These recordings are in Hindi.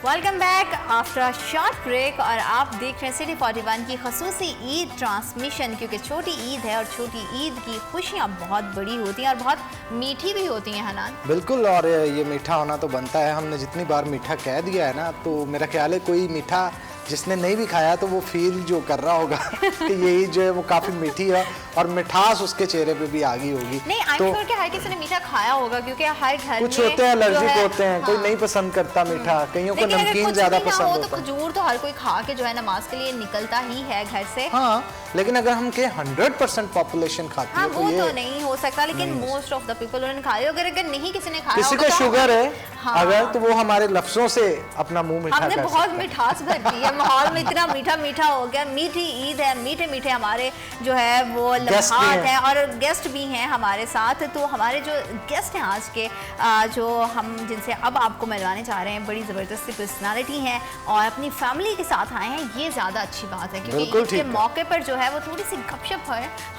Welcome back after a short break और आप देख रहे हैं सिटी 41 की खसूसी ईद ट्रांसमिशन, क्योंकि छोटी ईद है और छोटी ईद की खुशियाँ बहुत बड़ी होती हैं और बहुत मीठी भी होती हैं। हनान बिल्कुल, और ये मीठा होना तो बनता है। हमने जितनी बार मीठा कह दिया है ना, तो मेरा ख्याल है कोई मीठा जिसने नहीं भी खाया तो वो फील जो कर रहा होगा कि यही जो है वो काफ़ी मीठी है और मिठास उसके चेहरे पे भी आ गई होगी। नहीं, आई एम श्योर कि हर किसी ने मीठा खाया होगा, क्योंकि हर घर कुछ में होते हैं एलर्जिक होते हैं, हाँ। कोई नहीं पसंद करता मीठा, कईयों को नमकीन ज्यादा पसंद होता है। तो खजूर तो हर कोई खा के जो है नमाज के लिए निकलता ही है घर से। हाँ, लेकिन अगर हम के 100% पॉपुलेशन खाती है वो तो नहीं हो सकता, लेकिन मोस्ट ऑफ द पीपल उन्होंने खाया। अगर नहीं किसी ने खाया, किसी को शुगर है अगर, तो वो हमारे लफ्जों से अपना मुंह मीठा कर सकता है। हमने बहुत मिठास भर दी है, माहौल में इतना मीठा मीठा हो गया। मीठी ईद है, मीठे मीठे हमारे जो है वो लम्हात हैं और गेस्ट भी हैं हमारे साथ। तो हमारे जो गेस्ट हैं आज के, जो हम जिनसे अब आपको मिलवाने जा रहे हैं, बड़ी ज़बरदस्ती पर्सनालिटी हैं और अपनी फैमिली के साथ आए हैं। ये ज़्यादा अच्छी बात है, क्योंकि इसके मौके पर जो है वो थोड़ी सी गपशप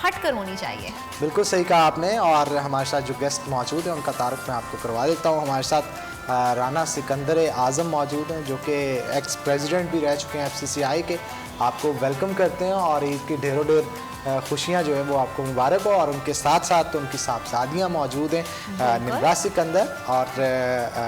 हट कर होनी चाहिए। बिल्कुल सही कहा आपने। और हमारे साथ जो गेस्ट मौजूद हैं उनका तारुफ मैं आपको करवा देता हूँ। हमारे साथ राना सिकंदर आज़म मौजूद हैं, जो कि एक्स प्रेसिडेंट भी रह चुके हैं FCCI के। आपको वेलकम करते हैं और ईद की ढेरों ढेर खुशियाँ जो है वो आपको मुबारक हो। और उनके साथ साथ तो उनकी साहबजादियाँ मौजूद हैं, निम्रा सिकंदर और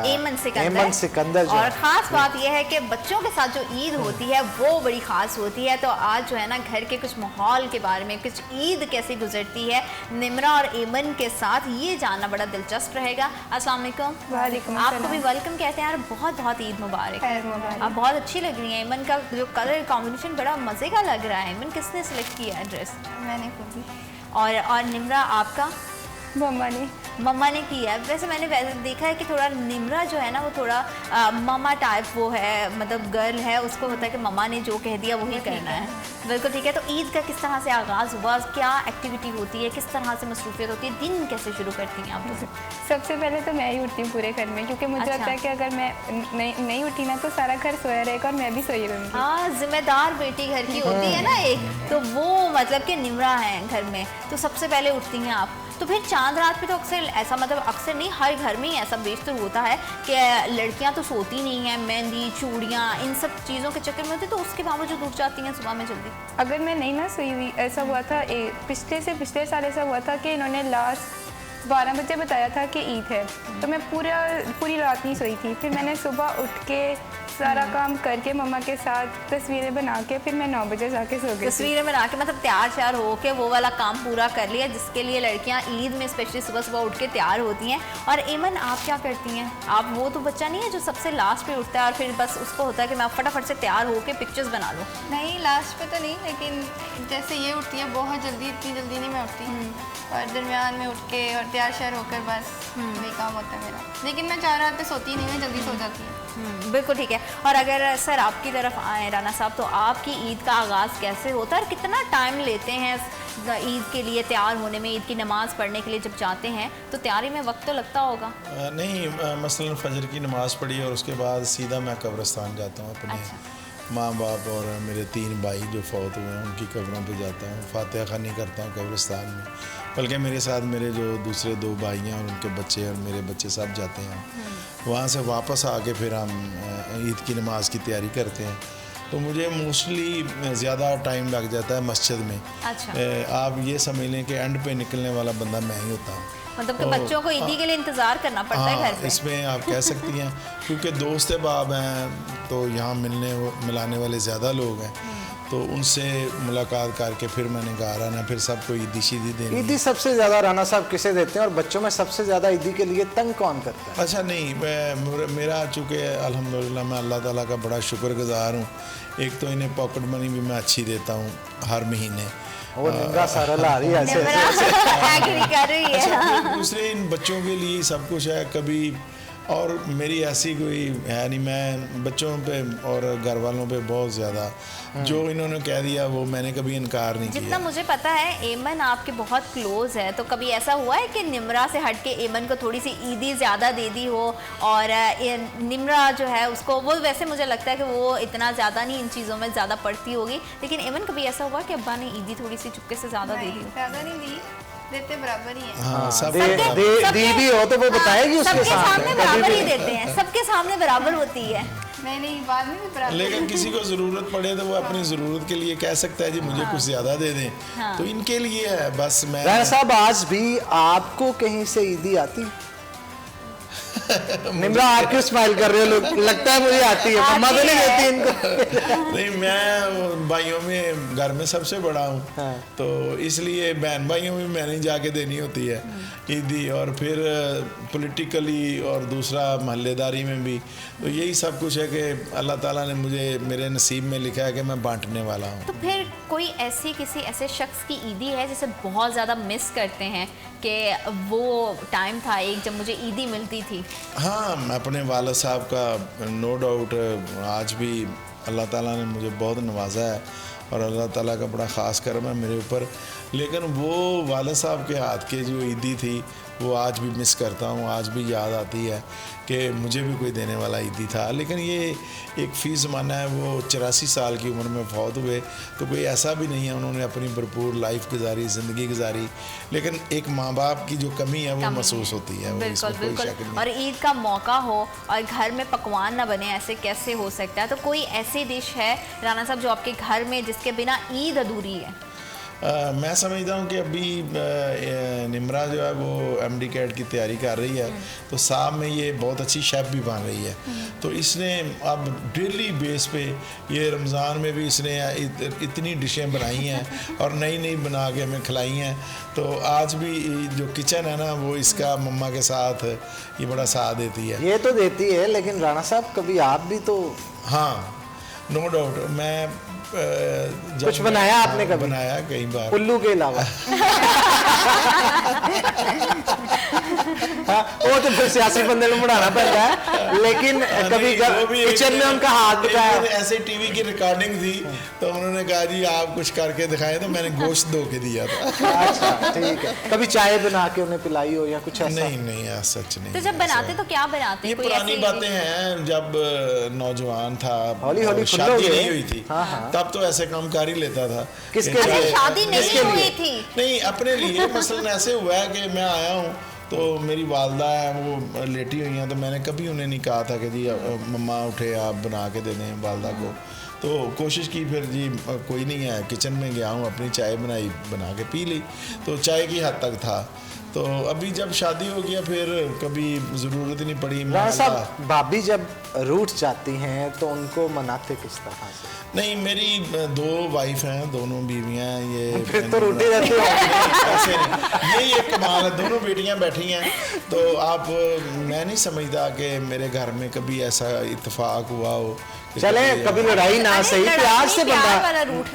एमन सिकंदर और ख़ास बात यह है कि बच्चों के साथ जो ईद होती है वो बड़ी ख़ास होती है। तो आज जो है ना, घर के कुछ माहौल के बारे में, कुछ ईद कैसी गुजरती है निम्रा और एमन के साथ, ये जानना बड़ा दिलचस्प रहेगा। अस्सलाम वालेकुम। आपको भी वेलकम कहते हैं और बहुत बहुत ईद मुबारक। आप बहुत अच्छी लग रही हैं। एमन का जो कलर कॉम्बिनेशन बड़ा मज़े का लग रहा है। एमन किसने सेलेक्ट किया है ड्रेस? मैंने खुद ही। और निम्रा आपका? मम्मा ने किया है। वैसे मैंने देखा है कि थोड़ा निम्रा जो है ना वो थोड़ा मामा टाइप वो है, मतलब गर्ल है, उसको होता है कि मम्मा ने जो कह दिया वही करना है। बिल्कुल ठीक है। तो ईद का किस तरह से आगाज़ हुआ, क्या एक्टिविटी होती है, किस तरह से मसरूफियत होती है, दिन कैसे शुरू करती हैं आप? सबसे पहले तो मैं ही उठती हूँ पूरे घर में, क्योंकि मुझे लगता है कि अगर मैं नहीं उठी ना तो सारा घर सोया रहेगा और मैं भी सोई रहूँगी। हाँ, जिम्मेदार बेटी घर की होती है ना एक, तो वो मतलब कि निम्रा है घर में, तो सबसे पहले उठती हैं आप। तो फिर चांद रात पे तो अक्सर ऐसा, मतलब अक्सर नहीं, हर घर में ही ऐसा बेशतर होता है कि लड़कियां तो सोती नहीं हैं, मेहंदी, चूड़ियाँ, इन सब चीज़ों के चक्कर में होती, तो उसके बावजूद उठ जाती हैं सुबह में जल्दी। अगर मैं नहीं ना सोई हुई, ऐसा हुआ था पिछले साल ऐसा हुआ था कि इन्होंने लास्ट 12 बजे बताया था कि ईद है, तो मैं पूरी रात नहीं सोई थी। फिर मैंने सुबह उठ के सारा काम करके मम्मा के साथ तस्वीरें बना के फिर मैं 9 बजे जाके सो गई। तस्वीरें बना के मतलब तैयार हो के वो वाला काम पूरा कर लिया, जिसके लिए लड़कियां ईद में स्पेशली सुबह सुबह उठ के तैयार होती हैं। और एमन, आप क्या करती हैं? आप वो तो बच्चा नहीं है जो सबसे लास्ट पे उठता है और फिर बस उसको होता है कि मैं फटाफट से तैयार होके पिक्चर्स बना लूँ? नहीं, लास्ट पे तो नहीं, लेकिन जैसे ये उठती है बहुत जल्दी, इतनी जल्दी नहीं मैं उठती, और दरमियान में उठ के और तैयार श्यार होकर बस वही काम होता है मेरा। लेकिन मैं 4 रात पे सोती नहीं, मैं जल्दी सो जाती हूँ। बिल्कुल ठीक है। और अगर सर आपकी तरफ आए राना साहब, तो आपकी ईद का आगाज़ कैसे होता है और कितना टाइम लेते हैं ईद के लिए तैयार होने में? ईद की नमाज़ पढ़ने के लिए जब जाते हैं तो तैयारी में वक्त तो लगता होगा? नहीं, मसलन फजर की नमाज़ पढ़ी और उसके बाद सीधा मैं कब्रिस्तान जाता हूँ। अपने माँ बाप और मेरे 3 भाई जो फौत हुए हैं उनकी कब्रों पे जाता हूँ, फातिहा ख़ानी करता हूँ कब्रिस्तान में। बल्कि मेरे साथ मेरे जो दूसरे 2 भाई हैं और उनके बच्चे और मेरे बच्चे सब जाते हैं। वहाँ से वापस आके फिर हम ईद की नमाज़ की तैयारी करते हैं। तो मुझे मोस्टली ज़्यादा टाइम लग जाता है मस्जिद में। अच्छा। आप ये समझ लें कि एंड पे निकलने वाला बंदा मैं ही होता हूँ। मतलब कि बच्चों को ईदी के लिए इंतज़ार करना पड़ता है घर में। इसमें आप कह सकती हैं, क्योंकि दोस्त बाब हैं तो यहाँ मिलाने वाले ज़्यादा लोग हैं, तो उनसे मुलाकात करके फिर मैंने घर आना, फिर सबको ईदी शीदी देनी। ईदी सबसे ज़्यादा राना साहब किसे देते हैं और बच्चों में सबसे ज़्यादा ईदी के लिए तंग कौन करता है? अच्छा, नहीं, मेरा चूँकि अल्हम्दुलिल्लाह मैं अल्लाह ताला का बड़ा शुक्रगुज़ार हूँ। एक तो इन्हें पॉकेट मनी भी मैं अच्छी देता हूँ हर महीने। वो निम्रा सारा ला रही है ऐसे कर रही है। अच्छा, दूसरे इन बच्चों के लिए सब कुछ है। कभी और मेरी ऐसी कोई है नहीं, मैं बच्चों पे और घर वालों पे बहुत ज़्यादा जो इन्होंने कह दिया वो मैंने कभी इनकार नहीं किया। जितना मुझे पता है एमन आपके बहुत क्लोज है, तो कभी ऐसा हुआ है कि निम्रा से हट के एमन को थोड़ी सी ईदी ज़्यादा दे दी हो और निम्रा जो है उसको, वो वैसे मुझे लगता है कि वो इतना ज़्यादा नहीं इन चीज़ों में ज़्यादा पड़ती होगी, लेकिन एमन कभी ऐसा हुआ कि अब्बा ने ईदी थोड़ी सी चुपके से ज़्यादा दे दी? ज़्यादा नहीं दी, देते बराबर ही है। हाँ, सब दी भी हो तो वो बताएगी उसके सामने साथ बराबर ही देते हैं, सबके सामने बराबर होती है। नहीं बाद में भी बराबर। लेकिन किसी को ज़रूरत पड़े तो वो अपनी ज़रूरत के लिए कह सकता है जी मुझे कुछ ज़्यादा दे दें, तो इनके लिए है बस। मैं राणा साहब आज भी आपको कहीं से ईदी आती है? निम्रा आप क्यों स्माइल कर रहे हो? लगता है मुझे आती है, मम्मा तो नहीं देती इनको। नहीं, मैं भाइयों में घर में सबसे बड़ा हूँ, हाँ। तो इसलिए बहन भाइयों में मैंने जाके देनी होती है ईदी, और फिर पॉलिटिकली और दूसरा महल्लेदारी में भी। तो यही सब कुछ है कि अल्लाह ताला ने मुझे मेरे नसीब में लिखा है कि मैं बांटने वाला हूँ। तो फिर कोई ऐसी किसी ऐसे शख्स की ईदी है जिसे बहुत ज़्यादा मिस करते हैं कि वो टाइम था एक जब मुझे ईदी मिलती थी? हाँ, मैं अपने वालिद साहब का नो डाउट आज भी अल्लाह ताला ने मुझे बहुत नवाजा है और अल्लाह ताला का बड़ा ख़ास करम है मेरे ऊपर। लेकिन वो वालिद साहब के हाथ के जो ईदी थी वो आज भी मिस करता हूँ, आज भी याद आती है कि मुझे भी कोई देने वाला ईदी था। लेकिन ये एक फ़ी ज़माना है, वो 84 साल की उम्र में फौत हुए, तो कोई ऐसा भी नहीं है, उन्होंने अपनी भरपूर लाइफ गुजारी, ज़िंदगी गुजारी। लेकिन एक माँ बाप की जो कमी है वो महसूस होती है, वो बिल्कुल इसमें कोई बिल्कुल। शक नहीं। और ईद का मौका हो और घर में पकवान ना बने, ऐसे कैसे हो सकता है? तो कोई ऐसी डिश है राणा साहब जो आपके घर में जिसके बिना ईद अधूरी है? मैं समझता हूँ कि अभी निम्रा जो है वो MD कैट की तैयारी कर रही है, तो साहब में ये बहुत अच्छी शेफ़ भी बन रही है। तो इसने अब डेली बेस पे ये रमज़ान में भी इसने इतनी डिशें बनाई हैं और नई नई बना के हमें खिलाई हैं। तो आज भी जो किचन है ना वो इसका मम्मा के साथ ये बड़ा साथ देती है। ये तो देती है, लेकिन राणा साहब कभी आप भी तो? हाँ, नो डाउट। मैं कुछ बनाया आपने कभी? बनाया कई बार, उल्लू के अलावा। हाँ, वो तो फिर सियासी बंदे को बढ़ाना पड़ता है, लेकिन कभी किचन में उनका हाथ दिखाया? ऐसे टीवी की रिकॉर्डिंग थी तो उन्होंने कहा जी आप कुछ करके दिखाएं, तो मैंने गोश्त धो के दिया था। अच्छा, ठीक है। कभी चाय बना के उन्हें पिलाई हो या कुछ ऐसा? नहीं सच नहीं। तो जब बनाते तो क्या बनाते? ये कोई पुरानी ऐसी बातें हैं, जब नौजवान था, हौली हौली शादी नहीं हुई थी, हाँ। तब तो ऐसे काम कर ही लेता था। किसके अच्छा, लिए? शादी नहीं हुई थी? नहीं, अपने लिए। मसलन ऐसे हुआ है कि मैं आया हूँ तो मेरी वालदा है वो लेटी हुई हैं, तो मैंने कभी उन्हें नहीं कहा था कि जी मम्मा उठे आप बना के दे दें वालदा को। तो कोशिश की, फिर जी कोई नहीं है, किचन में गया हूँ, अपनी चाय बनाई, बना के पी ली। तो चाय की हद तक था। तो अभी जब शादी हो गया फिर कभी ज़रूरत नहीं पड़ी। राणा साहब, भाभी जब रूठ जाती हैं तो उनको मनाते किस तरह से? नहीं, मेरी 2 वाइफ हैं, दोनों बीवियां, ये फिर तो रूठी रहती हो। ऐसे नहीं, यही एक कमाल है, दोनों बेटियां बैठी हैं। तो आप, मैं नहीं समझता कि मेरे घर में कभी ऐसा इत्तेफाक हुआ हो। चले कभी लड़ाई ना सही, प्यार से बंदा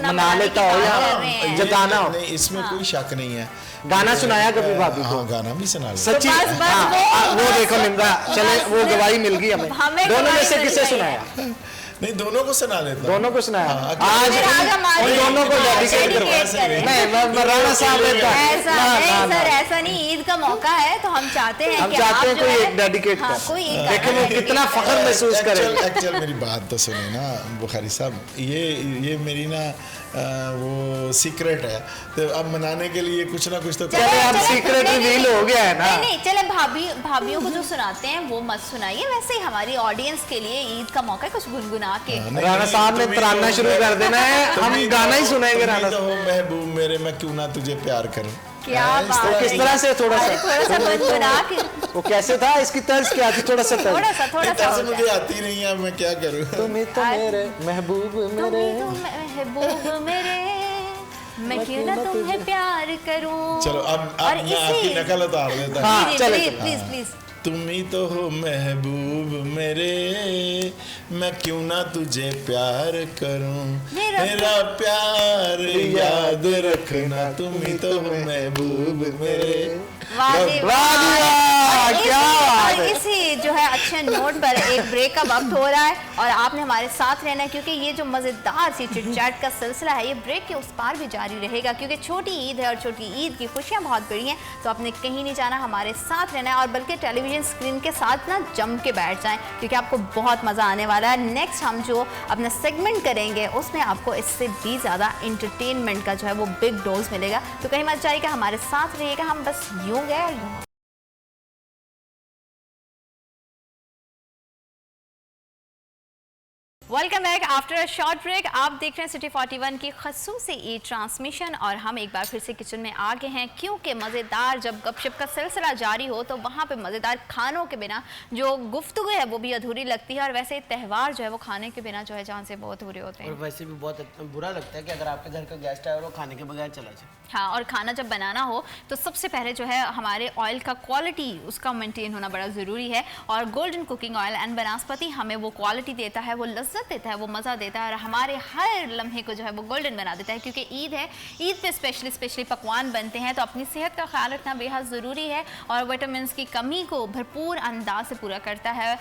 मना लेता हो या जताना हो। नहीं, इसमें कोई शक नहीं है। गाना सुनाया कभी भाभी को? हाँ, गाना भी सुना लिया। सच्ची? वो देखो निम्रा, चले वो गवाही मिल गई हमें। दोनों में से किसे सुनाया? नहीं, दोनों को सुना लेता। दोनों को सुनाया। आज उन दोनों को डेडिकेट करवा। नहीं, राणा साहब ऐसा नहीं, ईद का मौका है तो हम चाहते हैं कि आप कोई डेडिकेट कर। कोई देखिए वो कितना फख्र महसूस करे। एक्चुअल मेरी बात तो सुने ना बुखारी साहब, ये मेरी ना वो सीक्रेट है, तो अब मनाने के लिए कुछ ना कुछ तो चले, अब सीक्रेट रिवील हो गया है ना। नहीं, चले भाभियों को जो सुनाते हैं वो मत सुनाइए, वैसे ही हमारी ऑडियंस के लिए ईद का मौका है, कुछ गुनगुना के। राणा साहब ने तराना शुरू कर देना है, हम गाना ही सुनाएंगे। राणा तो हो महबूब मेरे, मैं क्यों ना तुझे प्यार करूं। क्या बात है। किस तरह से? थोड़ा सा गुनगुना के। वो कैसे था? इसकी तर्ज क्या थी? थोड़ा सा तर्ज मुझे आती नहीं है, मैं क्या करूं। तुम्हें तो मेरे महबूब मेरे, महबूब मेरे, मैं क्यों ना तुम्हें प्यार करूं। चलो अब मैं आपकी नकल उतार देता हूं। चलो प्लीज। तुम ही तो हो महबूब मेरे, मैं क्यों ना तुझे प्यार करूं, मेरा प्यार याद रखना, तुम ही तो हो महबूब मेरे। इसी जो है अच्छे नोट पर एक ब्रेक का वक्त हो रहा है और आपने हमारे साथ रहना है, क्योंकि ये जो मज़ेदार सी चिट-चैट का सिलसिला है ये ब्रेक के उस पार भी जारी रहेगा, क्योंकि छोटी ईद है और छोटी ईद की खुशियाँ बहुत बड़ी हैं। तो आपने कहीं नहीं जाना, हमारे साथ रहना है और बल्कि टेलीविज़न स्क्रीन के साथ ना जम के बैठ जाएँ, क्योंकि आपको बहुत मज़ा आने वाला है। नेक्स्ट हम जो अपना सेगमेंट करेंगे उसमें आपको इससे भी ज़्यादा इंटरटेनमेंट का जो है वो बिग डोज मिलेगा। तो कहीं मत जाइएगा, हमारे साथ रहिएगा। हम बस यूँ गए और यूँ welcome back after a short break. आप देख रहे हैं सिटी 41 की खसूसी ईद ट्रांसमिशन और हम एक बार फिर से किचन में आ गए हैं, क्योंकि मज़ेदार जब गपशप का सिलसिला जारी हो तो वहाँ पे मज़ेदार खानों के बिना जो गुफ्तगू है वो भी अधूरी लगती है, और वैसे त्यौहार जो है वो खाने के बिना जो है जान से बहुत अधूरे होते हैं। और वैसे भी बहुत बुरा लगता है कि अगर आपके घर का गेस्ट आए और वो खाने के बगैर चला जाए। हाँ, और खाना जब बनाना हो तो सबसे पहले जो है हमारे ऑयल का क्वालिटी उसका मेंटेन होना बड़ा ज़रूरी है, और गोल्डन कुकिंग ऑयल एंड बनास्पति हमें वो क्वालिटी देता है, वो लज्जत देता है, वो मज़ा देता है, और हमारे हर लम्हे को जो है वो गोल्डन बना देता है। क्योंकि ईद है, ईद पे स्पेशली पकवान बनते हैं, तो अपनी सेहत का ख्याल रखना बेहद ज़रूरी है, और विटामिन की कमी को भरपूर अंदाज से पूरा करता है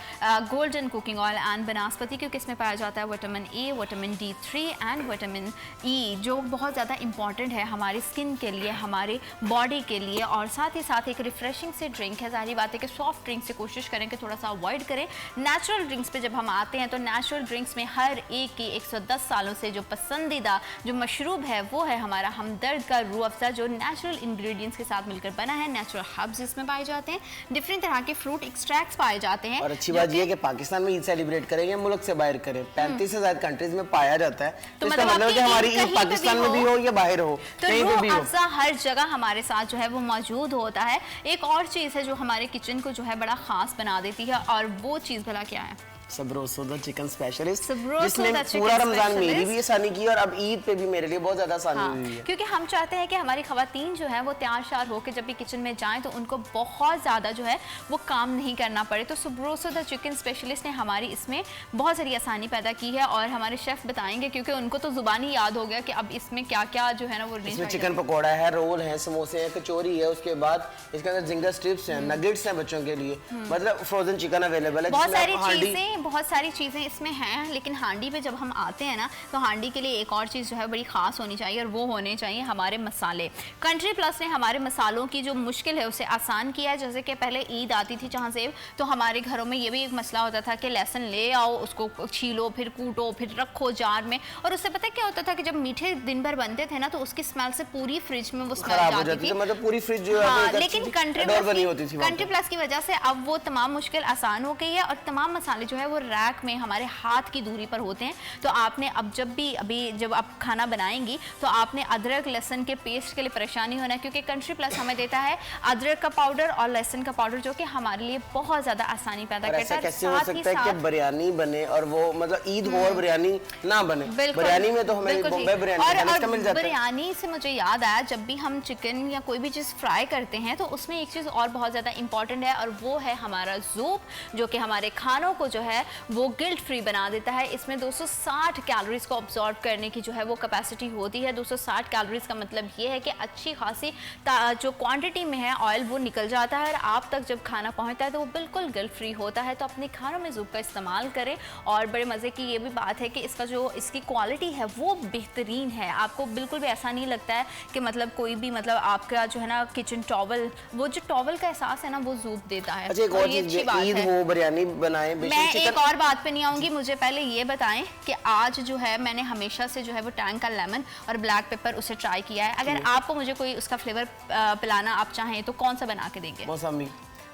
गोल्डन कुकिंग ऑयल एंड बनास्पति, क्योंकि इसमें पाया जाता है vitamin A, vitamin D3 and vitamin E, जो बहुत ज़्यादा इंपॉर्टेंट है हमारी स्किन के लिए, हमारी बॉडी के लिए, और साथ ही साथ एक रिफ्रेशिंग से ड्रिंक है। जाहिर बात है कि सॉफ्ट ड्रिंक से कोशिश करें कि थोड़ा सा अवॉइड करें। नेचुरल ड्रिंक्स पे जब हम आते हैं तो नेचुरल ड्रिंक्स में हर एक की 110 सालों से जो पसंदीदा जो मशरूब है वो है हमारा हमदर्द का रूह अफ़ज़ा, जो नेचुरल इंग्रेडिएंट्स के साथ मिलकर बना है। नेचुरल हर्ब्स इसमें पाए जाते हैं, डिफरेंट तरह के फ्रूट एक्सट्रैक्ट्स पाए जाते हैं। और अच्छी बात यह है कि पाकिस्तान में ईद सेलिब्रेट करेंगे, मुल्क से बाहर करें, 35 से ज्यादा कंट्रीज में पाया जाता है। तो इसका मतलब है कि हमारी ईद पाकिस्तान में भी हो या बाहर हो, कहीं पे भी हो, हर जगह हमारे साथ जो है वो मौजूद होता है। एक और चीज़ है जो हमारे किचन को जो है बड़ा ख़ास बना देती है, और वो चीज़ भला क्या है? सबरोसो द चिकन स्पेशलिस्ट, सबरोसो जिसने द पूरा चिकन रमजान मेरी स्पेशलिस्ट भी आसानी की और अब ईद पे भी मेरे लिए बहुत ज्यादा आसानी हुई है। क्योंकि हम चाहते हैं कि हमारी खवातीन जो है वो तैयार शार होकर जब भी किचन में जाएं तो उनको बहुत ज़्यादा जो है वो काम नहीं करना पड़े। तो सबरोसो द चिकन स्पेशलिस्ट ने हमारी इसमें बहुत सारी आसानी पैदा की है, और हमारे शेफ़ बताएंगे, क्योंकि उनको तो ज़ुबानी याद हो गया कि अब इसमें क्या क्या जो है ना वो इसमें चिकन पकौड़ा है, रोल है, समोसे हैं, कचौरी है, उसके बाद इसके अंदर जिंगर स्ट्रिप्स हैं, नगेट्स हैं बच्चों के लिए, मतलब फ्रोजन चिकन अवेलेबल है। बहुत सारी चीज़ें इसमें हैं, लेकिन हांडी पे जब हम आते हैं ना तो हांडी के लिए एक और चीज़ जो है बड़ी ख़ास होनी चाहिए, और वो होने चाहिए हमारे मसाले। कंट्री प्लस ने हमारे मसालों की जो मुश्किल है उसे आसान किया है। जैसे कि पहले ईद आती थी जहाँ से, तो हमारे घरों में ये भी एक मसला होता था कि लहसुन ले आओ, उसको छीलो, फिर कूटो, फिर रखो जार में, और उससे पता क्या होता था कि जब मीठे दिन भर बनते थे ना तो उसकी स्मेल से पूरी फ्रिज में वो स्मेल जाती थी, मतलब पूरी फ्रिज जो है। लेकिन कंट्री प्लस की वजह से अब वो तमाम मुश्किल आसान हो गई है, और तमाम मसाले जो है वो रैक में हमारे हाथ की दूरी पर होते हैं। तो आपने अब जब आप खाना बनाएंगी तो आपने अदरक लहसुन के पेस्ट के लिए परेशानी होना है, क्योंकि कंट्री प्लस हमें देता है अदरक का पाउडर और लहसुन का पाउडर, जो कि हमारे लिए बहुत ज्यादा आसानी पैदा करता है। कैसे हो सकता है कि बिरयानी बने और वो मतलब ईद हो और बिरयानी ना बने? बिरयानी में तो हमें बॉम्बे बिरयानी मिल जाता है। बिरयानी से मुझे याद आया, जब भी हम चिकन या कोई भी चीज़ फ्राई करते हैं तो उसमें एक चीज़ और बहुत ज़्यादा इंपॉर्टेंट है, और वो है हमारा ज़ूप, जो कि हमारे खानों को जो है वो गिल्ट फ्री बना देता है। इसमें 260 कैलोरीज को ऑब्जॉर्व करने की जो है वो कैपेसिटी होती है। 260 कैलोरीज का मतलब ये है कि अच्छी खासी जो क्वांटिटी में है ऑयल वो निकल जाता है, और आप तक जब खाना पहुंचता है तो वो बिल्कुल गिल्ट फ्री होता है। तो अपने खानों में ज़ूप का इस्तेमाल करें, और बड़े मज़े की ये भी बात है कि इसकी क्वालिटी है वो बेहतरीन है। आपको बिल्कुल भी ऐसा नहीं लगता है कि मतलब कोई भी मतलब आपका जो है ना किचन टॉवल, वो जो टॉवल का एहसास है ना वो ज़ूप देता है। अच्छा, एक और चीज़, ईद हो बिरयानी बनाए, मैं एक और बात पे नहीं आऊँगी, मुझे पहले ये बताएं कि आज जो है मैंने हमेशा से जो है वो टैंग का लेमन और ब्लैक पेपर उसे ट्राई किया है। अगर आपको मुझे कोई उसका फ्लेवर पिलाना आप चाहें तो कौन सा बना के देंगे?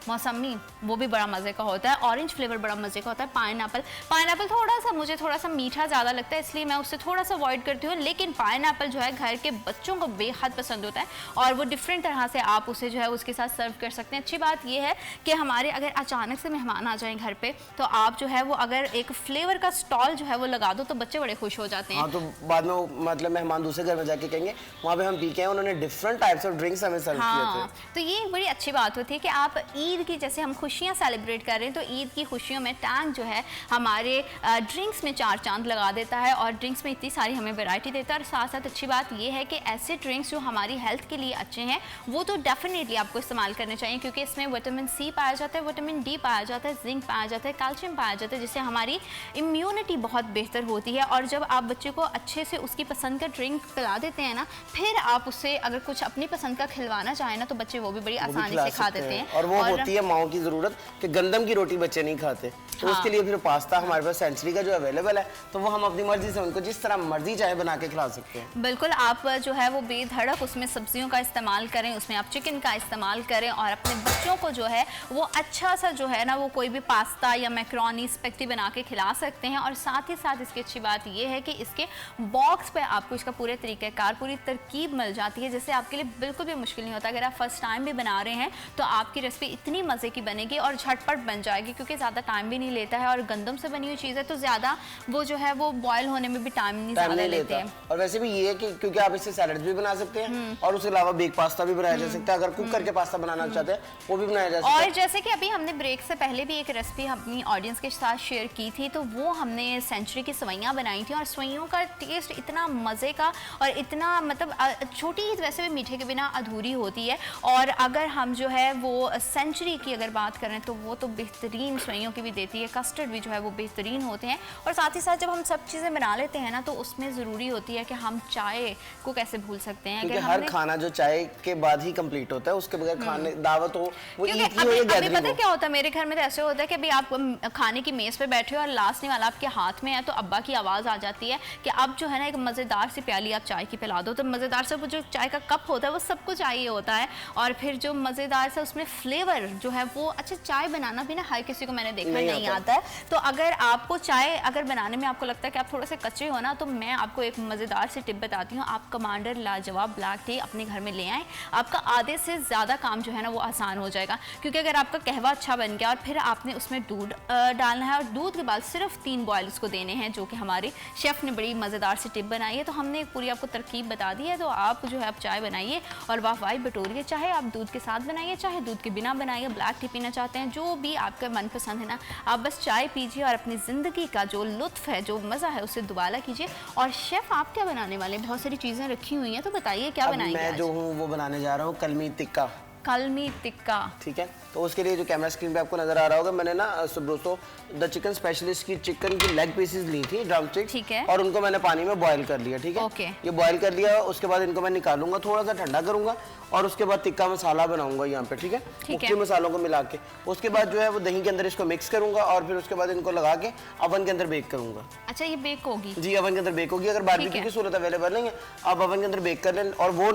मौसमी, वो भी बड़ा मज़े का होता है। ऑरेंज फ्लेवर बड़ा मज़े का होता है। पाइनएप्पल मुझे थोड़ा सा मीठा ज़्यादा लगता है, इसलिए मैं उससे थोड़ा सा अवॉइड करती हूँ। लेकिन पाइनएप्पल जो है घर के बच्चों को बेहद पसंद होता है, और वो डिफरेंट तरह से आप उसे जो है उसके साथ सर्व कर सकते हैं। अच्छी बात ये है कि हमारे अगर अचानक से मेहमान आ जाएं घर पे, तो आप जो है वो अगर एक फ्लेवर का स्टॉल जो है वो लगा दो तो बच्चे बड़े खुश हो जाते हैं। हाँ, तो बाद में मतलब मेहमान दूसरे घर में जाके कहेंगे वहाँ पे हम पी के हैं, उन्होंने डिफरेंट टाइप्स ऑफ ड्रिंक्स हमें सर्व किए थे। तो ये बड़ी अच्छी बात होती है कि आप ईद की, जैसे हम खुशियाँ सेलिब्रेट कर रहे हैं, तो ईद की खुशियों में टैंग जो है हमारे ड्रिंक्स में 4 चांद लगा देता है, और ड्रिंक्स में इतनी सारी हमें वैरायटी देता है। और साथ साथ अच्छी बात ये है कि ऐसे ड्रिंक्स जो हमारी हेल्थ के लिए अच्छे हैं वो तो डेफिनेटली आपको इस्तेमाल करने चाहिए, क्योंकि इसमें विटामिन सी पाया जाता है, विटामिन डी पाया जाता है, जिंक पाया जाता है, कैल्शियम पाया जाता है, जिससे हमारी इम्यूनिटी बहुत बेहतर होती है। और जब आप बच्चे को अच्छे से उसकी पसंद का ड्रिंक पिला देते हैं ना, फिर आप उससे अगर कुछ अपनी पसंद का खिलवाना चाहें ना तो बच्चे वो भी बड़ी आसानी से खा देते हैं। और वो होती है माओ की जरूरत कि गंदम की रोटी बच्चे नहीं खाते, तो उसके लिए फिर पास्ता हमारे पास सेंचुरी का जो अवेलेबल है, तो वो हम अपनी मर्जी से उनको जिस तरह मर्जी चाहे बना के खिला सकते हैं। बिल्कुल, आप जो है वो बेधड़क उसमें सब्जियों का इस्तेमाल करें, उसमें आप चिकन का इस्तेमाल करें और अपने बच्चों को जो है वो अच्छा सा जो है ना वो कोई भी पास्ता या मैक्रोनी स्पेगेटी बना के खिला सकते हैं। और साथ ही साथ इसकी अच्छी बात ये है कि इसके बॉक्स पे आपको इसका पूरे तरीक़ेकार, पूरी तरकीब मिल जाती है, जिससे आपके लिए बिल्कुल भी मुश्किल नहीं होता। अगर आप फर्स्ट टाइम भी बना रहे हैं तो आपकी रेसिपी इतनी मज़े की बनेगी और झटपट बन जाएगी, क्योंकि ज़्यादा टाइम भी नहीं लेता है और गंदम से बनी हुई चीज़ है तो ज़्यादा वो जो है वो बॉयल होने में भी टाइम नहीं ज़्यादा लेते हैं। और वैसे भी ये है कि क्योंकि आप इससे सैलड भी बना सकते हैं और उसके अलावा बेक पास्ता भी बनाया जा सकता है। अगर कुक करके पास्ता बनाना चाहते हैं वो भी बनाया जा सकता है। और जैसे कि अभी हमने ब्रेक से पहले भी एक रेसिपी अपनी ऑडियंस के साथ शेयर की थी, तो वो हमने सेंचुरी की सवैयाँ बनाई थी और सवैयों का टेस्ट इतना मज़े का और इतना मतलब छोटी ईद वैसे भी मीठे के बिना अधूरी होती है। और अगर हम जो है वो सेंचुरी की अगर बात करें तो वो तो बेहतरीन सवैयों की भी देती है, कस्टर्ड भी जो है वो बेहतरीन होते हैं। और साथ ही साथ जब हम सब चीज़ें बना लेते हैं ना तो उसमें ज़रूरी होती है कि हम चाय को कैसे भूल सकते हैं, क्योंकि हर खाना जो चाय के बाद ही कंप्लीट होता है, उसके बगैर खाने दावत हो वो ईद की हो या गैदरिंग हो। पता क्या होता है, मेरे घर में तो ऐसे होता है कि भाई आप खाने की मेज़ पे बैठे हो और लास्ट वाला आपके हाथ में है तो अब्बा की आवाज़ आ जाती है कि अब जो है ना एक मज़ेदार सी प्याली आप चाय की पिला दो। तो मज़ेदार से वो जो चाय का कप होता है वो सबको चाहिए होता है और फिर जो मज़ेदार से उसमें फ्लेवर जो है वो, अच्छा चाय बनाना भी ना हर किसी को मैंने देखा नहीं आता है। तो अगर आपको चाय अगर बनाने में आपको लगता है कि आप थोड़े से कच्चे हो ना, तो मैं आपको एक मज़ेदार सी टिप बताती हूँ। आप कमांडर लाजवाब ब्लैक टी अपने घर में ले आएँ, आपका आधे से ज़्यादा काम जो है ना वो आसान हो जाएगा। क्योंकि अगर आपका कहवा अच्छा बन गया और फिर आपने उसमें दूध डालना है और दूध के बाद सिर्फ 3 बॉयल उसको देने हैं, जो कि हमारे शेफ़ ने बड़ी मज़ेदार सी टिप बनाई है। तो हमने पूरी आपको तरकीब बता दी है। तो आप जो है आप चाय बनाइए और वाह वाह बटोरिए, चाहे आप दूध के साथ बनाइए चाहे दूध के बिना बनाइए, ब्लैक टी पीना चाहते हैं, जो भी आपका मनपसंद है ना, आप बस चाय पीजिए और अपनी ज़िंदगी का जो लुत्फ़ है, जो मज़ा है उसे दुबारा कीजिए। और शेफ़ आप क्या बनाने वाले हैं? बहुत सारी चीज़ें रखी हुई हैं, तो बताइए क्या बनाएंगे? मैं जो हूँ वो बनाने जा रहा हूँ कलमी टिक्का। कलमी टिक्का, ठीक है। तो उसके लिए जो कैमरा स्क्रीन पे आपको नजर आ रहा होगा, मैंने ना दोस्तों द चिकन स्पेशलिस्ट की चिकन की लेग पीसेस ली थी, ड्रम स्टिक, ठीक है, और उनको मैंने पानी में बॉईल कर लिया। ठीक है, ओके। ये बॉईल कर लिया, उसके बाद इनको मैं निकालूंगा, थोड़ा सा ठंडा करूंगा और उसके बाद टिक्का मसाला बनाऊंगा यहाँ पे। ठीक है, मुख्तलिफ मसालों को मिला के उसके बाद जो है वो दही के अंदर इसको मिक्स करूंगा और फिर उसके बाद इनको लगा के अवन के अंदर बेक करूंगा। अच्छा, ये बेक होगी? जी, अवन के अंदर बेक होगी। अगर बारबेक्यू की सूरत अवेलेबल नहीं है, आप अवन के अंदर बेक कर लें। और वो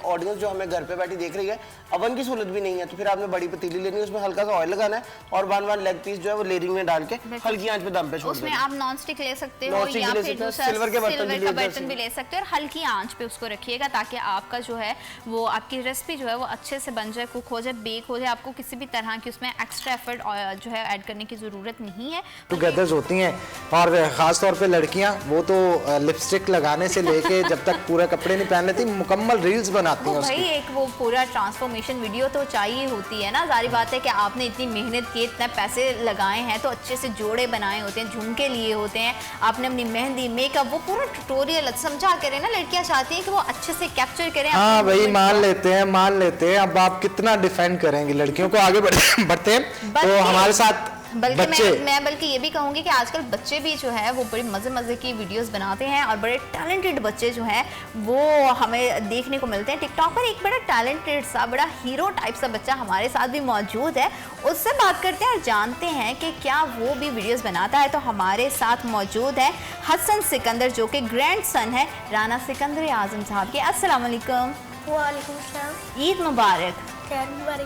ऑडियंस जो हमें घर पे बैठी देख रही है, अवन की सूरत भी नहीं है, तो फिर आपने बड़ी पतीली लेनी है, उसमें हल्का सा ऑयल लगाना है और 1 लेग पीस जो है वो लेयरिंग में डाल के हल्की आंच पे दम पे छोड़ उसमें आप नॉन स्टिक ले सकते हो या फिर दूसरा सिल्वर का बर्तन भी ले सकते हो और हल्की आंच पे उसको रखिएगा ताकि आपका जो है वो आपकी रेसिपी जो है वो अच्छे से बन जाए, कुक हो जाए, बेक हो जाए। आपको किसी भी तरह की उसमें एक्स्ट्रा एफर्ट जो है ऐड करने की ज़रूरत नहीं है। टुगेदर्स होती हैं और ख़ास तौर पे लड़कियां, वो तो लिपस्टिक लगाने से लेके जब तक पूरा कपड़े नहीं पहन लेती, मुकम्मल रील्स बनाती हैं। भाई एक वो पूरा ट्रांसफॉर्मेशन वीडियो तो चाहिए होती है ना, जारी बात है कि आपने इतनी मेहनत की, इतने पैसे लगाए हैं, तो अच्छे से जोड़े बनाए होते हैं, झुमके लिए होते हैं, आपने अपनी मेहंदी, मेकअप, वो पूरा ट्यूटोरियल समझा करें ना। लड़कियां चाहती हैं कि वो अच्छे से कैप्चर करें। हाँ भाई, मान लेते हैं। अब आप कितना डिफेंड करेंगे लड़कियों को? आगे बढ़ते हैं तो हमारे साथ बल्कि मैं बल्कि ये भी कहूँगी कि आजकल बच्चे भी जो है वो बड़े मज़े की वीडियोस बनाते हैं और बड़े टैलेंटेड बच्चे जो हैं वो हमें देखने को मिलते हैं टिकटॉक पर। एक बड़ा टैलेंटेड सा, बड़ा हीरो टाइप सा बच्चा हमारे साथ भी मौजूद है, उससे बात करते हैं और जानते हैं कि क्या वो भी वीडियोस बनाता है। तो हमारे साथ मौजूद है हसन सिकंदर, जो कि ग्रैंड सन है राना सिकंदर आजम साहब के। अस्सलाम वालेकुम। वालेकुम सलाम। ईद मुबारक।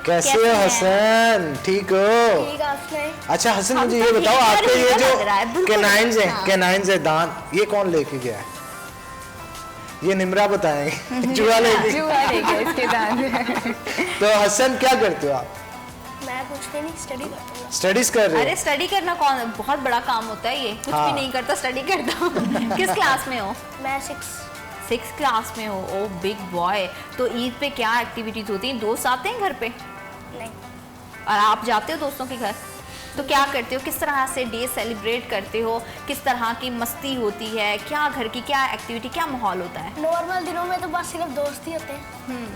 कैसे हो हसन? ठीक हो? ठीक आपने? अच्छा हसन, मुझे ये बताओ, आपके ये जो कैनाइंस है दांत, ये कौन लेके गया है? ये निमरा बताएंगे। जुआ लेके गया इसके दांत। तो हसन क्या करते हो आप? मैं कुछ भी नहीं, स्टडी करता हूँ। स्टडीज कर रहे हो? अरे स्टडी करना कौन बहुत बड़ा काम होता है, ये कुछ भी नहीं करता, स्टडी करता हूँ। किस क्लास में हो? मैं 6th क्लास में हो। ओ बिग बॉय। तो ईद पे क्या एक्टिविटीज होती हैं? दोस्त आते हैं घर पे? नहीं। और आप जाते हो दोस्तों के घर? तो क्या करते हो, किस तरह से डे सेलिब्रेट करते हो, किस तरह की मस्ती होती है, क्या घर की क्या एक्टिविटी, क्या माहौल होता है? नॉर्मल दिनों में तो बस सिर्फ दोस्त ही होते हैं,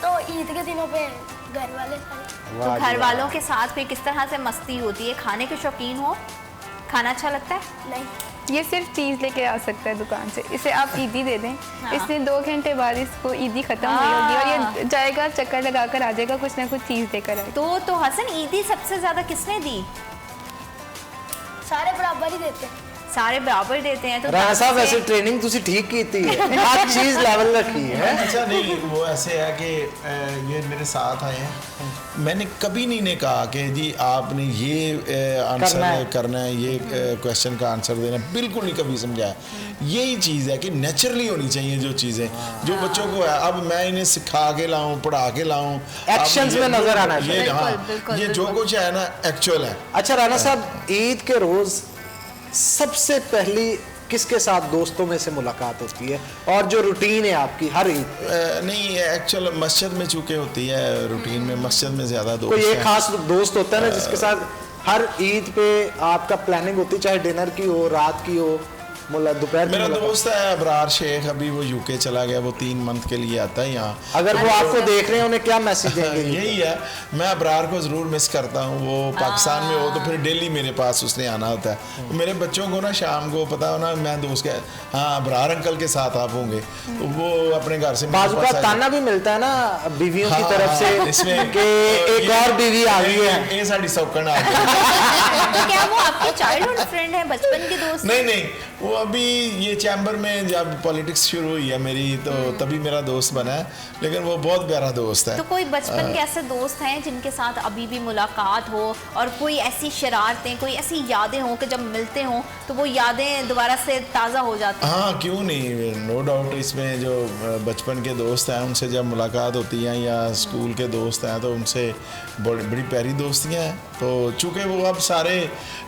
तो ईद के दिनों पे घर वाले सारे। तो घर वालों के साथ फिर किस तरह से मस्ती होती है? खाने के शौकीन हो? खाना अच्छा लगता है? नहीं। ये सिर्फ चीज़ लेके आ सकता है दुकान से, इसे आप ईदी दे दें, इसने 2 घंटे बाद इसको ईदी ख़त्म हुई होगी और ये जाएगा चक्कर लगा कर आ जाएगा, कुछ ना कुछ चीज़ देकर आएगा। तो हसन, ईदी सबसे ज़्यादा किसने दी? सारे बराबर ही देते हैं। सारे बराबर देते हैं। तो राणा साहब वैसे ट्रेनिंग तुसी ठीक कीती है, हर चीज लेवल रखी है। अच्छा नहीं, वो ऐसे है कि ये मेरे साथ आए हैं, मैंने कभी नहीं कहा कि जी आपने ये आंसर करना है, ये क्वेश्चन का आंसर देना है, बिल्कुल नहीं कभी समझाया। यही चीज़ है कि नेचुरली होनी चाहिए जो चीज़ें जो बच्चों को है। अब मैं इन्हें सिखा के लाऊं, पढ़ा के लाऊं, एक्शंस में नजर आना चाहिए। ये जो कुछ है ना एक्चुअल है। अच्छा राणा साहब, ईद के रोज सबसे पहली किसके साथ दोस्तों में से मुलाकात होती है और जो रूटीन है आपकी हर ईद? नहीं, एक्चुअल मस्जिद में चूँकि होती है रूटीन में, मस्जिद में ज़्यादा दोस्त कोई एक खास दोस्त होता है ना जिसके साथ हर ईद पे आपका प्लानिंग होती है, चाहे डिनर की हो, रात की हो, दोपहर? मेरा दोस्त है अबरार शेख, अभी वो यूके चला गया, वो 3 मंथ के लिए आता है यहाँ। अगर वो आपको देख रहे हैं उन्हें क्या मैसेज देंगे? यही है, मैं अबरार को ज़रूर मिस करता हूँ। वो पाकिस्तान में हो तो फिर डेली मेरे पास उसने आना होता है। तो मेरे बच्चों को ना शाम को पता हो ना, मैं दोस्त के हाँ अबरार अंकल के साथ आप होंगे, तो वो अपने घर से बाजू का ताना भी मिलता है ना बीवियों की तरफ से इसमें कि एक और बीवी आ गई है, ये साड़ी सौकन आ गई। तो क्या वो आपके चाइल्डहुड फ्रेंड है, बचपन के दोस्त? नहीं, वो अभी ये चैम्बर में जब पॉलिटिक्स शुरू हुई है मेरी, तो तभी मेरा दोस्त बना है, लेकिन वो बहुत प्यारा दोस्त है। तो कोई बचपन के ऐसे दोस्त हैं जिनके साथ अभी भी मुलाकात हो और कोई ऐसी शरारतें, कोई ऐसी यादें हो कि जब मिलते हो तो वो यादें दोबारा से ताज़ा हो जाती हैं? हाँ, क्यों नहीं, नो डाउट। इसमें जो बचपन के दोस्त हैं उनसे जब मुलाकात होती है या स्कूल के दोस्त हैं तो उनसे बड़ी प्यारी दोस्तियाँ हैं। तो चूँकि वो अब सारे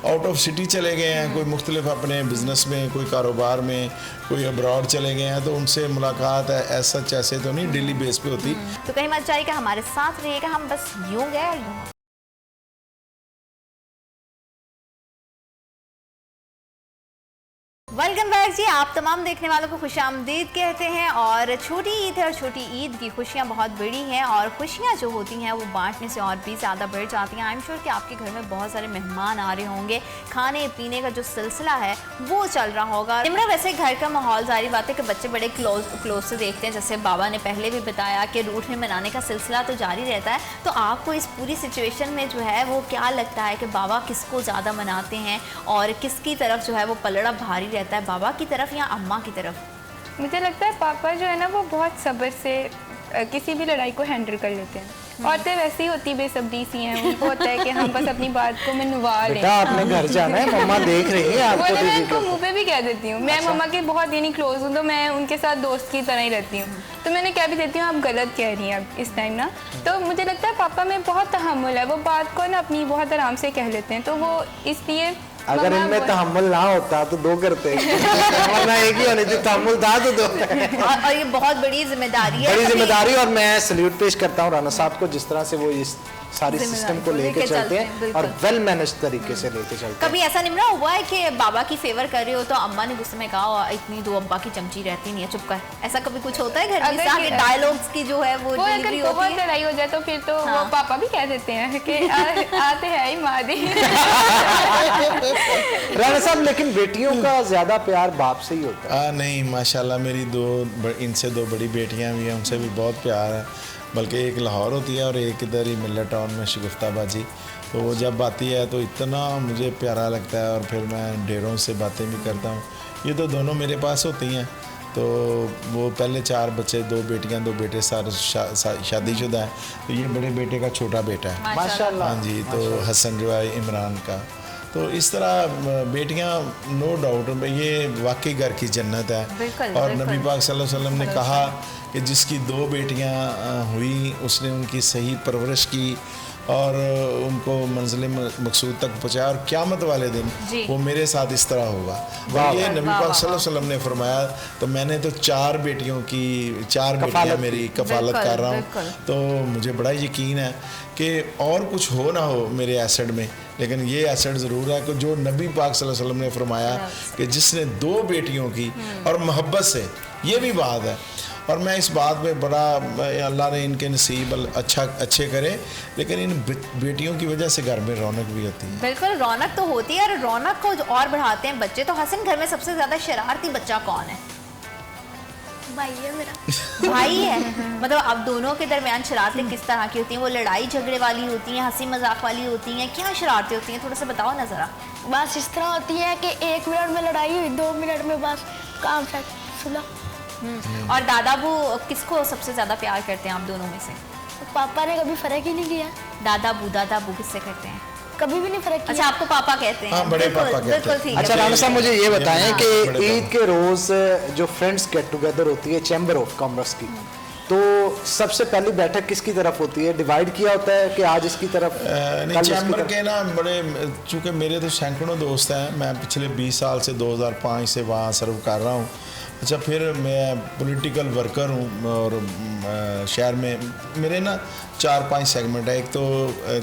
आउट ऑफ सिटी चले गए हैं, कोई मुख्तलिफ अपने बिजनेस में, कोई कारोबार में, कोई अब्रॉड चले गए हैं, तो उनसे मुलाकात है ऐसा ऐसे तो नहीं डेली बेस पे होती। तो कहीं मत जाइएगा, हमारे साथ रहिएगा, हम बस यूं गए यूं। वेलकम बैक जी, आप तमाम देखने वालों को खुशामदीद कहते हैं। और छोटी ईद है और छोटी ईद की खुशियां बहुत बड़ी हैं और खुशियां जो होती हैं वो बांटने से और भी ज़्यादा बढ़ जाती हैं। आई एम श्योर कि आपके घर में बहुत सारे मेहमान आ रहे होंगे, खाने पीने का जो सिलसिला है वो चल रहा होगा। निम्रा, वैसे घर का माहौल, जारी बात है कि बच्चे बड़े क्लोज से देखते हैं, जैसे बाबा ने पहले भी बताया कि रूठ में मनाने का सिलसिला तो जारी रहता है। तो आपको इस पूरी सिचुएशन में जो है वो क्या लगता है कि बाबा किसको ज़्यादा मनाते हैं और किसकी तरफ जो है वो पलड़ा भारी रहता है, बाबा की तरफ या अम्मा की तरफ? मुझे लगता है पापा जो है ना वो बहुत सब्र से किसी भी लड़ाई को हैंडल कर लेते हैं। औरतें वैसे ही होती बेसब्री सी हैं, उनको होता है कि हम बस अपनी बात को मनवा लें। बेटा आपने घर जाना है, मम्मा देख रही है आपको। मैं उनको मुंह पे भी कह देती हूँ, मैं मम्मा के बहुत यानी क्लोज हूँ, तो मैं उनके साथ दोस्त की तरह ही रहती हूँ। तो मैंने कह भी देती हूँ आप गलत कह रही हैं अब इस टाइम ना। तो मुझे लगता है पापा में बहुत तहम्मुल है, वो बात को ना अपनी बहुत आराम से कह लेते हैं। तो वो इसलिए अगर इनमें तहम्मुल ना होता तो 2 करते, वरना एक ही होनी थी, तहम्मुल था तो 2। और ये बहुत बड़ी जिम्मेदारी है, बड़ी जिम्मेदारी। और मैं सल्यूट पेश करता हूँ राणा साहब को, जिस तरह से वो इस सारी सिस्टम को लेके चलते हैं और वेल मैनेज तरीके से लेके चलते हैं। कभी ऐसा निम्रा हुआ है कि बाबा की फेवर कर रहे हो तो अम्मा ने गुस्से में कहा इतनी दो अब्बा की चमची रहती नहीं है, चुप कर? ऐसा कभी कुछ होता है घर में? डायलॉग्स की जो है वो डिलीवरी होती है। बहुत लड़ाई हो जाए तो फिर तो वो पापा भी कह देते हैं कि आते हैं ही मादी। राणा साहब, लेकिन बेटियों का ज्यादा प्यार बाप से ही होता है? नहीं, माशाल्लाह मेरी इनसे 2 बड़ी बेटियां भी हैं, उनसे भी बहुत प्यार है। बल्कि एक लाहौर होती है और एक इधर ही मिल्ला टाउन में शगुफ्ताबाजी। तो वो जब आती है तो इतना मुझे प्यारा लगता है और फिर मैं ढेरों से बातें भी करता हूँ। ये तो दोनों मेरे पास होती हैं। तो वो पहले 4 बच्चे, 2 बेटियां 2 बेटे, सारे शादीशुदा है। तो ये बड़े बेटे का छोटा बेटा है माशाल्लाह। हाँ जी, तो हसन जो है इमरान का। तो इस तरह बेटियां नो डाउट ये वाकई घर की जन्नत है। और नबी पाक सल्लल्लाहु अलैहि वसल्लम ने कहा कि जिसकी 2 बेटियां हुई उसने उनकी सही परवरिश की और उनको मंजिल मकसूद तक पहुँचाया और क़यामत वाले दिन वो मेरे साथ इस तरह होगा। ये नबी पाक सल्लल्लाहु अलैहि वसल्लम ने फरमाया। तो मैंने तो 4 बेटियों की 4 बेटियां मेरी कफ़ालत कर रहा हूँ। तो मुझे बड़ा यकीन है कि और कुछ हो ना हो मेरे एसेड में, लेकिन ये एसेड ज़रूर है कि जो नबी पाक सल्लल्लाहु अलैहि वसल्लम ने फरमाया कि जिसने 2 बेटियों की और मोहब्बत से, ये भी बात है। और मैं इस बात पे बड़ा, अल्लाह ने इनके नसीब अच्छे करे, लेकिन इन बेटियों की वजह से घर में रौनक भी होती है। बिल्कुल, रौनक तो होती है और रौनक को और बढ़ाते हैं बच्चे। तो हसन, घर में सबसे ज़्यादा शरारती बच्चा कौन है? भाई है मेरा। भाई है। मतलब आप दोनों के दरमियान शरारतें किस तरह की होती हैं? वो लड़ाई झगड़े वाली होती हैं, हंसी मजाक वाली होती हैं, क्या शरारतें होती हैं? थोड़ा सा बताओ ना ज़रा। बस इस तरह होती है कि 1 मिनट में लड़ाई हुई, 2 मिनट में बस काम से सुलह। और दादाबू किसको सबसे ज़्यादा प्यार करते हैं आप दोनों में से? पापा ने कभी फ़र्क ही नहीं किया। दादाबू किससे करते हैं? कभी भी नहीं फ़र्क किया। अच्छा, आपको पापा कहते हैं? हाँ, बड़े पापा कहते हैं। बिल्कुल ठीक है। अच्छा राना साहब, मुझे ये बताएं कि बड़े ईद के रोज़ जो फ्रेंड्स गेट टुगेदर होती है चैम्बर ऑफ कॉमर्स की, तो सबसे पहली बैठक किसकी तरफ होती है? डिवाइड किया होता है कि आज इसकी तरफ? नहीं, चैम्बर के ना बड़े, चूँकि मेरे तो सैकड़ों दोस्त हैं, मैं पिछले 20 साल से 2005 से वहाँ सर्व कर रहा हूँ। अच्छा, फिर मैं पॉलिटिकल वर्कर हूँ और शहर में मेरे ना 4-5 सेगमेंट है। एक तो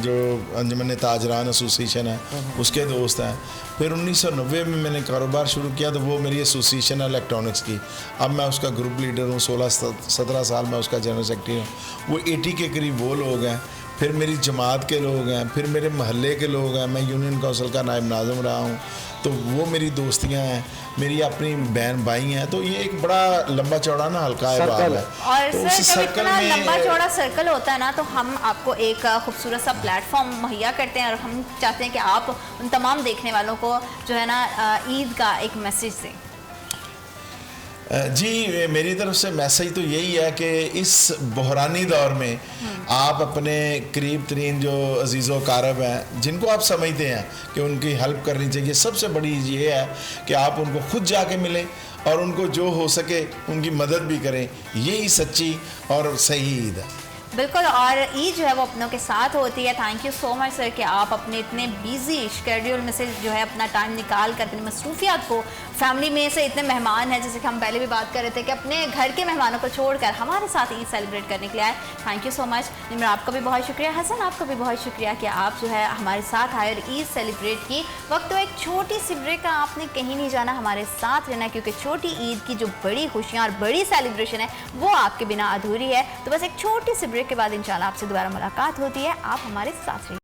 जो अंजुमन ताजरान एसोसिएशन है उसके दोस्त हैं। फिर 1990 में मैंने कारोबार शुरू किया, तो वो मेरी एसोसिएशन है इलेक्ट्रॉनिक्स की। अब मैं उसका ग्रुप लीडर हूँ, 16-17 साल मैं उसका जनरल सेक्रेटरी हूँ। वो 80 के करीब वो लोग हैं। फिर मेरी जमात के लोग हैं, फिर मेरे महल्ले के लोग हैं। मैं यूनियन काउंसिल का नायब नाज़िम रहा हूँ, तो वो मेरी दोस्तियाँ हैं। मेरी अपनी बहन भाई हैं। तो ये एक बड़ा लंबा चौड़ा ना हल्का है बात है। और तो सर, जब इतना लंबा चौड़ा सर्कल होता है ना, तो हम आपको एक खूबसूरत सा प्लेटफॉर्म मुहैया करते हैं और हम चाहते हैं कि आप उन तमाम देखने वालों को जो है ना ईद का एक मैसेज दें। जी, मेरी तरफ से मैसेज तो यही है कि इस बहरानी दौर में आप अपने करीब तरीन जो अजीज़ व कारब हैं, जिनको आप समझते हैं कि उनकी हेल्प करनी चाहिए, सबसे बड़ी ये है कि आप उनको खुद जाके मिलें और उनको जो हो सके उनकी मदद भी करें। यही सच्ची और सही ईद है। बिल्कुल, और ईद जो है वो अपनों के साथ होती है। Thank you so much sir कि आप अपने इतने बिजी शेड्यूल में से जो है अपना टाइम निकाल कर अपनी मसरूफियात को, फैमिली में से इतने मेहमान हैं, जैसे कि हम पहले भी बात कर रहे थे कि अपने घर के मेहमानों को छोड़कर हमारे साथ ईद सेलिब्रेट करने के लिए आए। Thank you so much. Nimra, आपका भी बहुत शुक्रिया। हसन, आपका भी बहुत शुक्रिया कि आप जो है हमारे साथ आए और ईद सेलिब्रेट की। वक्त तो एक छोटी सी ब्रेक का, आपने कहीं नहीं जाना, हमारे साथ रहना, क्योंकि छोटी ईद की जो बड़ी खुशियाँ और बड़ी सेलिब्रेशन है वो आपके बिना अधूरी है। तो बस एक छोटी सी ब्रेक के बाद इंशाल्लाह आपसे दोबारा मुलाकात होती है। आप हमारे साथ रहिए।